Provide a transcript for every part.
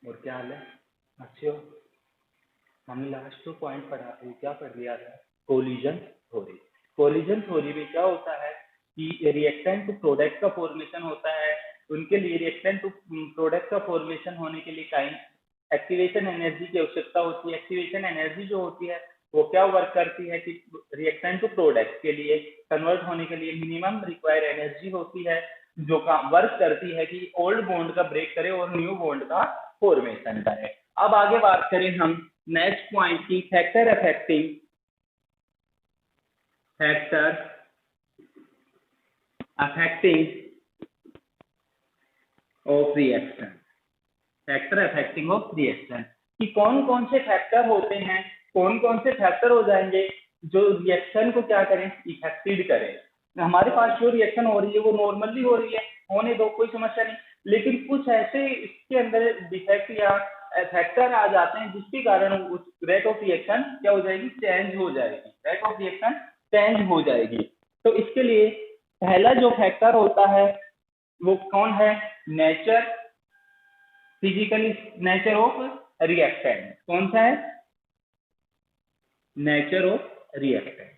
और क्या हाल है? अच्छे हो? हमने लास्ट तो पॉइंट पढ़ा था, क्या पढ़ लिया था? Collision theory. कोलिजन थ्योरी में क्या होता है कि रिएक्टेंट टू प्रोडक्ट का फॉर्मेशन होता है। उनके लिए रिएक्टेंट टू प्रोडक्ट का फॉर्मेशन होने के लिए टाइम एक्टिवेशन एनर्जी की आवश्यकता होती है। एक्टिवेशन एनर्जी जो होती है वो क्या वर्क करती है कि रिएक्टेंट टू प्रोडक्ट के लिए कन्वर्ट होने के लिए मिनिमम रिक्वायर एनर्जी होती है, जो का वर्क करती है कि ओल्ड बॉन्ड का ब्रेक करे और न्यू बॉन्ड का फॉर्मेशन करे। अब आगे बात करें हम नेक्स्ट पॉइंट की, factor affecting of reaction. Factor affecting of reaction कि कौन कौन से फैक्टर होते हैं, कौन कौन से फैक्टर हो जाएंगे जो रिएक्शन को क्या करें, इफेक्टेड करें। हमारे पास जो रिएक्शन हो रही है वो नॉर्मली हो रही है, होने दो, कोई समस्या नहीं। लेकिन कुछ ऐसे इसके अंदर डिफेक्ट या फैक्टर आ जाते हैं जिसके कारण उस रेट ऑफ रिएक्शन क्या हो जाएगी, चेंज हो जाएगी, रेट ऑफ रिएक्शन चेंज हो जाएगी। तो इसके लिए पहला जो फैक्टर होता है वो कौन है, nature, physical nature of reactant. कौन सा है, नेचर ऑफ रिएक्टेंट।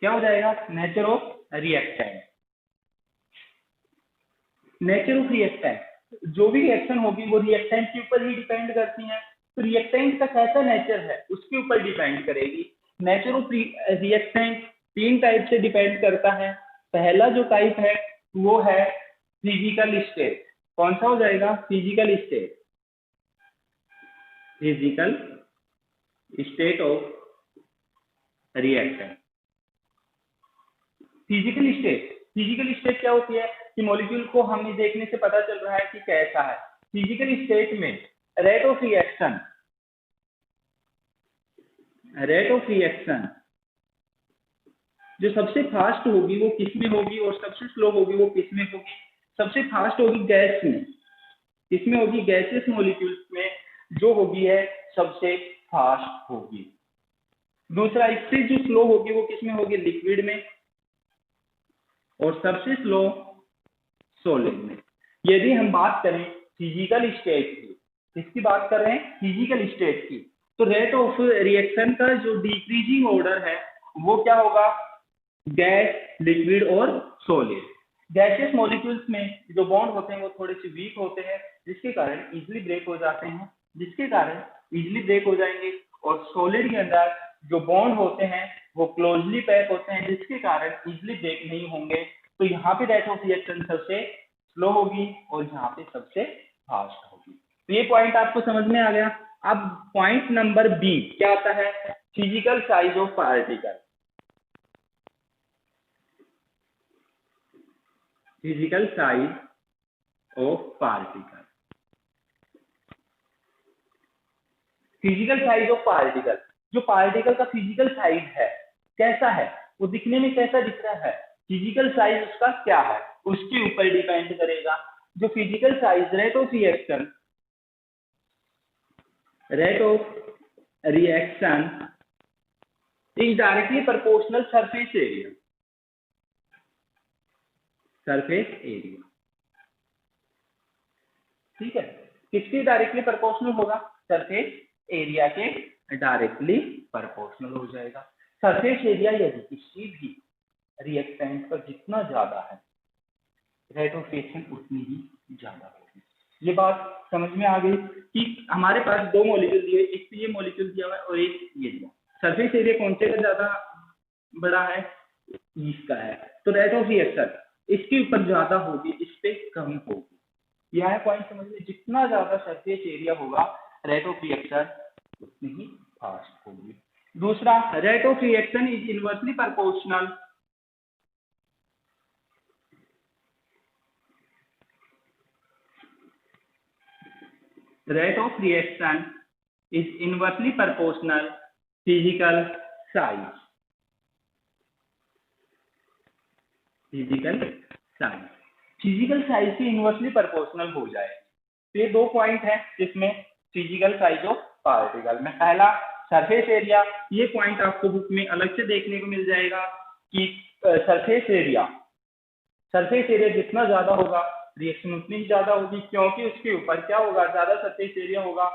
क्या हो जाएगा, nature of reactant. Nature of reactant, जो भी रिएक्शन होगी वो रिएक्टेंट के ऊपर ही डिपेंड करती है। तो रिएक्टेंट का कैसा नेचर है उसके ऊपर डिपेंड करेगी। नेचर ऑफ रिएक्टेंट तीन टाइप से डिपेंड करता है। पहला जो टाइप है वो है फिजिकल स्टेट। कौन सा हो जाएगा, physical state, physical state of reactant. Physical state क्या होती है कि मॉलिक्यूल को हमें देखने से पता चल रहा है कि कैसा है। फिजिकल स्टेट में रेट ऑफ रिएक्शन जो सबसे फास्ट होगी वो किस में होगी और सबसे स्लो होगी वो किस में होगी। सबसे फास्ट होगी गैस में, किसमें होगी, गैसेस मॉलिक्यूल्स में जो होगी है सबसे फास्ट होगी। दूसरा, इससे जो स्लो होगी वो किसमें होगी, लिक्विड में, और सबसे स्लो सॉलिड में। यदि हम बात करें फिजिकल स्टेट की, किसकी बात कर रहे हैं, फिजिकल स्टेट की, तो रेट ऑफ रिएक्शन का जो डिक्रीजिंग ऑर्डर है वो क्या होगा, गैस, लिक्विड और सॉलिड। गैसियस मॉलिक्यूल्स में जो बॉन्ड होते हैं वो थोड़े से वीक होते हैं जिसके कारण इजीली ब्रेक हो जाते हैं, हो जाएंगे। और सॉलिड के अंदर जो बॉन्ड होते हैं वो क्लोजली पैक होते हैं जिसके कारण इजीली ब्रेक नहीं होंगे। तो यहाँ पे रेट ऑफ रिएक्शन सबसे स्लो होगी और यहाँ पे सबसे फास्ट होगी। तो ये पॉइंट आपको समझ में आ गया। अब पॉइंट नंबर बी क्या आता है, physical size of particle. Physical size of particle. Physical size of particle, जो पार्टिकल का फिजिकल साइज है कैसा है, वो दिखने में कैसा दिख रहा है, फिजिकल साइज उसका क्या है उसके ऊपर डिपेंड करेगा। जो physical size rate of reaction is directly proportional surface area. ठीक है, किसके डायरेक्टली प्रोपोर्शनल होगा, सरफेस एरिया के डायरेक्टली प्रोपोर्शनल हो जाएगा। सरफेस एरिया यदि किसी भी रिएक्टेंट पर जितना ज्यादा है रेट ऑफ रिएक्शन उतनी ही ज्यादा होगी। ये बात समझ में आ गई कि हमारे पास दो मॉलिक्यूल दिए, एक तो ये मॉलिक्यूल दिया हुआ है और एक ये दिया। सरफेस एरिया कौन से का ज्यादा बड़ा है, इसका है, तो रेट ऑफ रिएक्शन इसके ऊपर ज्यादा होगी, इस पे कम होगी। यह है पॉइंट समझ में, जितना ज्यादा सरफेस एरिया होगा रेट ऑफ रिएक्शन उतनी ही फास्ट होगी। दूसरा, rate of reaction is inversely proportional physical size. Physical size से इनवर्सली प्रोपोर्शनल हो जाए। तो ये दो पॉइंट है जिसमें फिजिकल साइज ऑफ पार्टिकल में, पहला सरफेस एरिया, ये पॉइंट आपको बुक में अलग से देखने को मिल जाएगा कि सरफेस एरिया जितना ज्यादा होगा रिएक्शन उतनी ही ज्यादा होगी, क्योंकि उसके ऊपर क्या होगा, ज्यादा सरफेस एरिया होगा,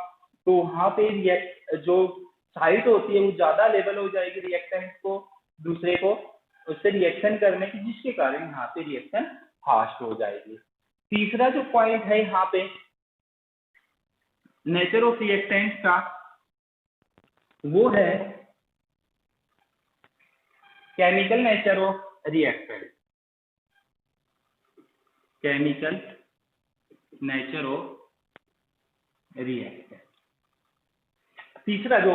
तो वहां पे रिएक्ट जो साइट होती है वो ज्यादा लेवल हो जाएगी रिएक्टेंट को दूसरे को उससे रिएक्शन करने की, जिसके कारण यहाँ पे रिएक्शन फास्ट हो जाएगी। तीसरा जो पॉइंट है यहाँ पे नेचर ऑफ रिएक्टेंट का, वो है chemical nature of reactant. Chemical nature of reactant, तीसरा जो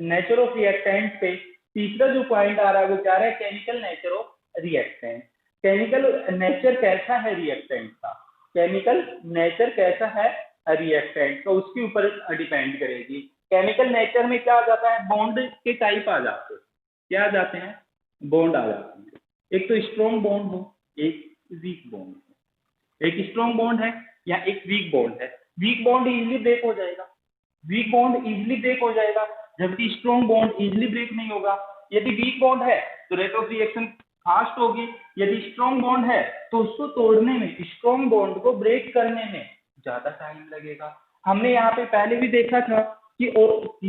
नेचर ऑफ रिएक्टेंट पे तीसरा जो पॉइंट आ रहा है वो क्या है, chemical nature of reactant. Chemical nature कैसा है रिएक्टेंट का, केमिकल नेचर कैसा है रिएक्टेंट का, उसके ऊपर डिपेंड करेगी। केमिकल नेचर में क्या आ जाता है, बॉन्ड के टाइप आ जाते हैं, क्या आ जाते हैं, बॉन्ड आ जाते हैं। एक तो स्ट्रॉन्ग बॉन्ड हो, एक वीक बॉन्ड हो, एक स्ट्रॉन्ग बॉन्ड है या एक वीक बॉन्ड है। वीक बॉन्ड इजिली ब्रेक हो जाएगा, वीक बॉन्ड इजिली ब्रेक हो जाएगा, जबकि स्ट्रॉन्ग बॉन्ड इजिली ब्रेक नहीं होगा। यदि वीक बॉन्ड है तो रेट ऑफ रिएक्शन फास्ट होगी, यदि स्ट्रॉन्ग बॉन्ड है तो उसको तोड़ने में, स्ट्रॉन्ग बॉन्ड को ब्रेक करने में ज्यादा टाइम लगेगा। हमने यहाँ पे पहले भी देखा था कि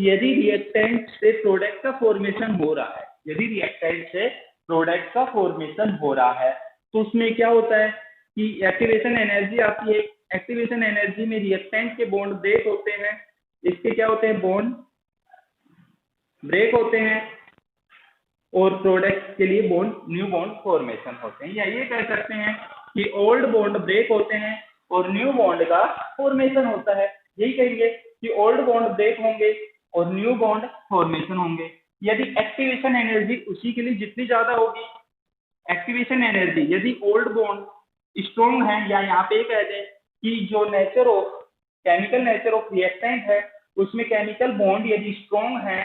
यदि रिएक्टेंट से प्रोडक्ट का फॉर्मेशन हो रहा है, यदि रिएक्टेंट से प्रोडक्ट का फॉर्मेशन हो रहा है तो उसमें क्या होता है कि एक्टिवेशन एनर्जी आती है। एक्टिवेशन एनर्जी में रिएक्टेंट के बॉन्ड ब्रेक होते हैं, इसके क्या होते हैं, बॉन्ड ब्रेक होते हैं, और प्रोडक्ट के लिए बॉन्ड न्यू बॉन्ड फॉर्मेशन होते हैं। या ये कह सकते हैं कि ओल्ड बॉन्ड ब्रेक होते हैं और न्यू बॉन्ड का फॉर्मेशन होता है। यही कहेंगे कि ओल्ड बॉन्ड ब्रेक होंगे और न्यू बॉन्ड फॉर्मेशन होंगे। यदि एक्टिवेशन एनर्जी उसी के लिए जितनी ज्यादा होगी, एक्टिवेशन एनर्जी यदि ओल्ड बॉन्ड स्ट्रॉन्ग है, या यहाँ पे कह दें कि जो nature of chemical nature of reactant है उसमें केमिकल बॉन्ड यदि स्ट्रॉन्ग है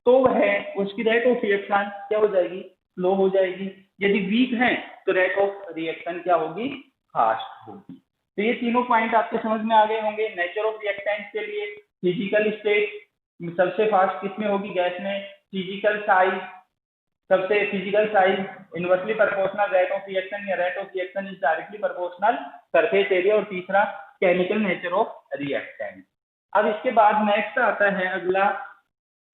तो वह उसकी रेट ऑफ रिएक्शन क्या हो जाएगी, स्लो हो जाएगी। यदि वीक है तो रेट ऑफ रिएक्शन क्या होगी, फास्ट होगी। तो ये तीनों पॉइंट आपके समझ में आ गए होंगे। नेचर ऑफ रिएक्टेंट के लिए फिजिकल स्टेट सबसे फास्ट किसमें होगी, गैस में। फिजिकल साइज, सबसे physical size inversely proportional rate of reaction, या rate of reaction is directly proportional surface area. और तीसरा केमिकल नेचर ऑफ रिएक्टेंट। अब इसके बाद नेक्स्ट आता है अगला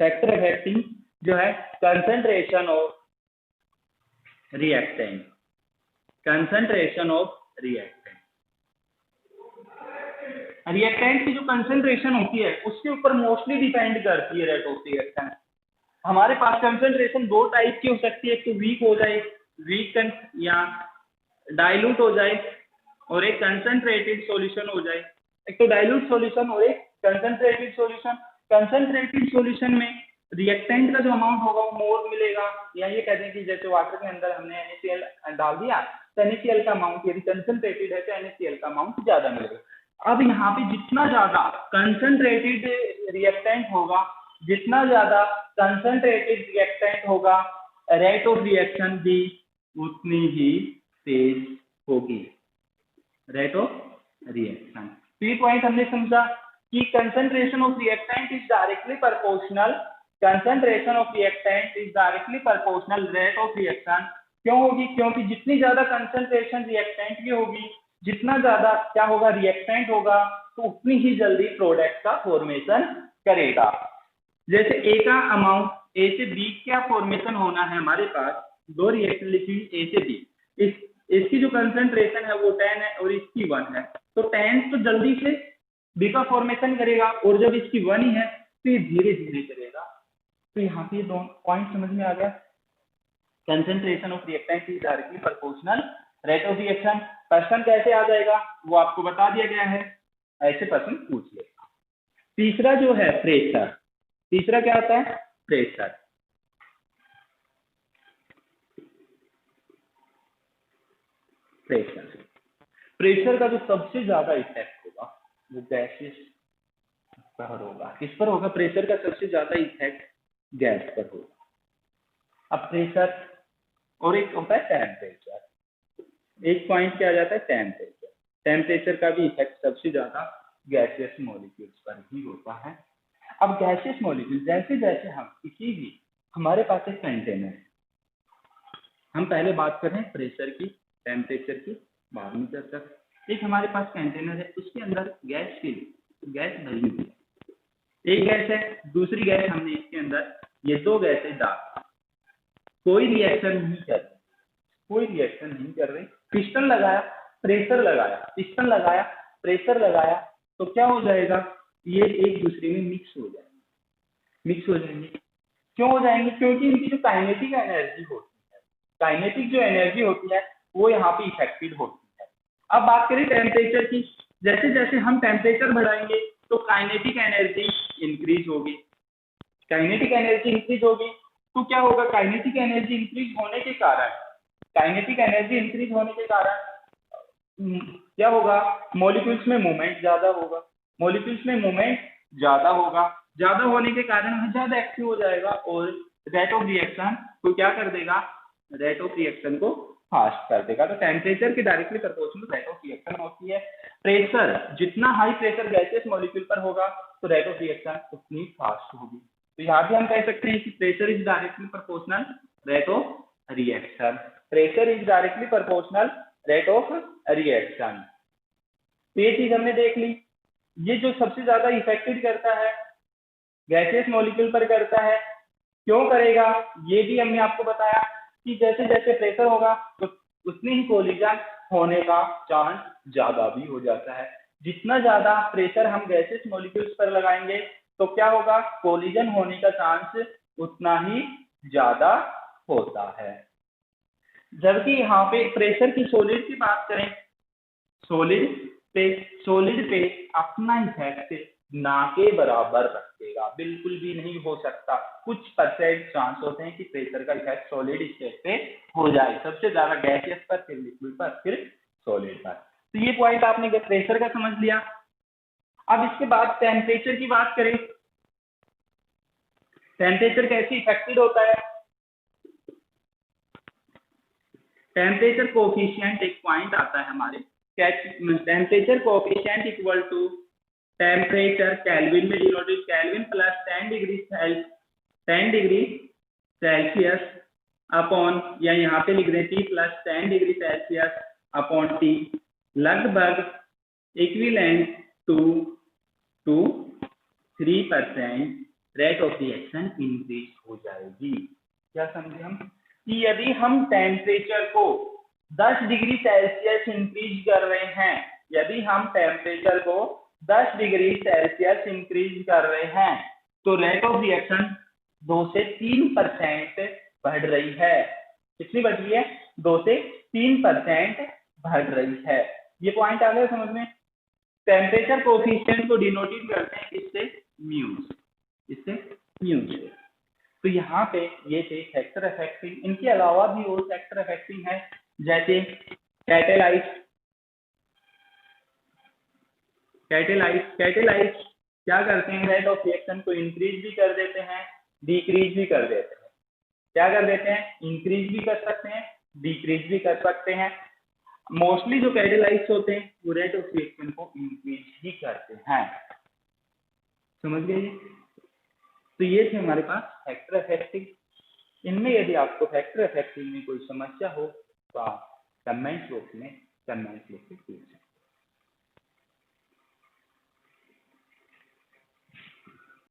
फैक्टर अफेक्टिंग, जो है concentration of reactant. Concentration of reactant, reactant की जो कंसंट्रेशन होती है उसके ऊपर मोस्टली डिपेंड करती है रेट ऑफ रिएक्शन। हमारे पास कंसंट्रेशन दो टाइप की हो सकती है, एक तो वीक हो जाए, वीक या डाइल्यूट हो जाए, और एक कंसंट्रेटेड सॉल्यूशन हो जाए। एक तो डाइल्यूट सॉल्यूशन और एक कंसंट्रेटेड सॉल्यूशन। कंसंट्रेटेड सॉल्यूशन में रिएक्टेंट का जो अमाउंट होगा वो मोर मिलेगा, या ये कहते हैं कि जैसे वाटर के अंदर हमने NaCl डाल दिया तो NaCl का अमाउंट यदि कंसंट्रेटेड है तो NaCl का अमाउंट ज्यादा मिलेगा। अब यहाँ पे जितना ज्यादा कंसंट्रेटेड रिएक्टेंट होगा, जितना ज्यादा कंसंट्रेटेड रिएक्टेंट होगा, रेट ऑफ रिएक्शन भी उतनी ही तेज होगी, रेट ऑफ रिएक्शन। तो ये पॉइंट हमने समझा कि concentration of reactant is directly proportional, concentration of reactant is directly proportional rate of reaction. क्यों होगी, क्योंकि जितनी ज्यादा कंसंट्रेशन रिएक्टेंट की होगी, जितना ज्यादा क्या होगा, रिएक्टेंट होगा, तो उतनी ही जल्दी प्रोडक्ट का फॉर्मेशन करेगा। जैसे ए का अमाउंट, ए से बी क्या फॉर्मेशन होना है, हमारे पास दो रिएक्शन लिखी ए से बी, इसकी जो कंसंट्रेशन है वो 10 है और इसकी 1 है, तो 10 तो जल्दी से बी का फॉर्मेशन करेगा, और जब इसकी 1 ही है तो ये धीरे धीरे करेगा। तो यहाँ पे दोनों पॉइंट समझ में आ गया। Concentration of reactant is directly proportional rate of reaction. Question कैसे आ जाएगा वो आपको बता दिया गया है, ऐसे प्रश्न पूछ लेगा। तीसरा जो है प्रेशर, तीसरा क्या आता है, प्रेशर। प्रेशर, प्रेशर का जो सबसे ज्यादा इफेक्ट होगा वो गैसेस पर होगा। किस पर होगा, प्रेशर का सबसे ज्यादा इफेक्ट गैस पर होगा। अब प्रेशर और एक होता है टेम्परेचर, एक पॉइंट क्या आ जाता है, टेम्परेचर। टेम्परेचर का भी इफेक्ट सबसे ज्यादा गैसियस मॉलिक्यूल्स पर ही होता है। अब गैसियस मॉलिक्यूल, जैसे जैसे हम किसी भी, हमारे पास एक कंटेनर, हम पहले बात कर रहे हैं प्रेशर की, टेम्परेचर की बाद में चर्चा एक हमारे पास कंटेनर है, उसके अंदर गैस के लिए गैस भरी हुई है, एक गैस है, दूसरी गैस हमने इसके अंदर, ये दो गैसें डाल, कोई रिएक्शन नहीं कर रही, कोई रिएक्शन नहीं कर रही। पिस्टन लगाया, प्रेशर लगाया, पिस्टन लगाया, प्रेशर लगाया, तो क्या हो जाएगा, ये एक दूसरे में मिक्स हो जाएंगे, मिक्स हो जाएंगे। क्यों हो जाएंगे? क्योंकि इनकी जो काइनेटिक एनर्जी होती है, काइनेटिक जो एनर्जी होती है वो यहाँ पे इफेक्टेड होती है। अब बात करें टेम्परेचर की, जैसे जैसे हम टेम्परेचर बढ़ाएंगे तो काइनेटिक एनर्जी इंक्रीज होगी, काइनेटिक एनर्जी इंक्रीज होगी तो क्या होगा, काइनेटिक एनर्जी इंक्रीज होने के कारण, काइनेटिक एनर्जी इंक्रीज होने के कारण क्या होगा, मॉलिक्यूल्स में मूवमेंट ज्यादा होगा, मॉलिक्यूल्स में मूवमेंट ज्यादा होगा, ज्यादा होने के कारण वह ज्यादा एक्टिव हो जाएगा और रेट ऑफ रिएक्शन को क्या कर देगा, रेट ऑफ रिएक्शन को फास्ट कर देगा। तो टेम्परेचर के directly proportional rate of reaction होती है। प्रेशर, जितना हाई प्रेशर गैसेस मॉलिक्यूल पर होगा तो रेट ऑफ रिएक्शन उतनी फास्ट होगी। तो यहाँ भी हम कह सकते हैं कि pressure is directly proportional rate of reaction, pressure is directly proportional rate of reaction. तो ये चीज हमने देख ली। ये जो सबसे ज्यादा इफेक्टेड करता है गैसियस मॉलिक्यूल पर करता है, क्यों करेगा ये भी हमने आपको बताया कि जैसे जैसे प्रेशर होगा तो उतनी ही कोलिजन होने का चांस ज्यादा भी हो जाता है। जितना ज्यादा प्रेशर हम गैसियस मॉलिक्यूल्स पर लगाएंगे तो क्या होगा, कोलिजन होने का चांस उतना ही ज्यादा होता है। जबकि यहाँ पे प्रेशर की सॉलिड की बात करें, सॉलिड पे अपना इफेक्ट ना के बराबर रखेगा, बिल्कुल भी नहीं हो सकता। कुछ परसेंट चांस होते हैं कि प्रेशर का इफेक्ट सॉलिड स्टेट पे हो जाए, सबसे ज्यादा गैसियस पर, फिर लिक्विड पर, फिर सॉलिड पर। तो ये पॉइंट आपने प्रेशर का समझ लिया। अब इसके बाद टेम्परेचर की बात करें, टेम्परेचर कैसे इफेक्टेड होता है। टेम्परेचर कोफिशिएंट एक पॉइंट आता है हमारे, temperature coefficient equal to temperature kelvin में डिनोटेड, kelvin plus 10 degree Celsius upon, या यहाँ पे लिख दें T plus 10 degree Celsius upon T, लगभग equivalent to 3% rate of reaction increase हो जाएगी। क्या समझे हम, कि यदि हम टेम्परेचर को 10 डिग्री सेल्सियस इंक्रीज कर रहे हैं, यदि हम टेम्परेचर को 10 डिग्री सेल्सियस इंक्रीज कर रहे हैं तो रेट ऑफ रिएक्शन 2 से 3% बढ़ रही है। कितनी बढ़ रही है, 2 से 3% बढ़ रही है। ये पॉइंट आ गया समझ में। टेम्परेचर कोफिशिएंट को डिनोटेड करते हैं इससे म्यूज, इससे म्यूज। तो यहाँ पे ये थे फैक्टर अफेक्टिंग, इनके अलावा भी और फैक्टर अफेक्टिंग है, जैसे कैटेलाइज क्या करते हैं, रेट ऑफ रिएक्शन को इंक्रीज भी कर देते हैं, डिक्रीज भी कर देते हैं। क्या कर देते हैं, इंक्रीज भी कर सकते हैं, डिक्रीज भी कर सकते हैं। मोस्टली जो कैटेलाइज होते हैं वो रेट ऑफ रिएक्शन को इंक्रीज ही करते हैं। समझ गए। तो ये थे हमारे पास फैक्टर अफेक्टिंग। इनमें यदि आपको फैक्टर अफेक्टिंग में कोई समस्या हो तो आप कमेंट बॉक्स में कमेंट लिख के पूछ सकते हैं।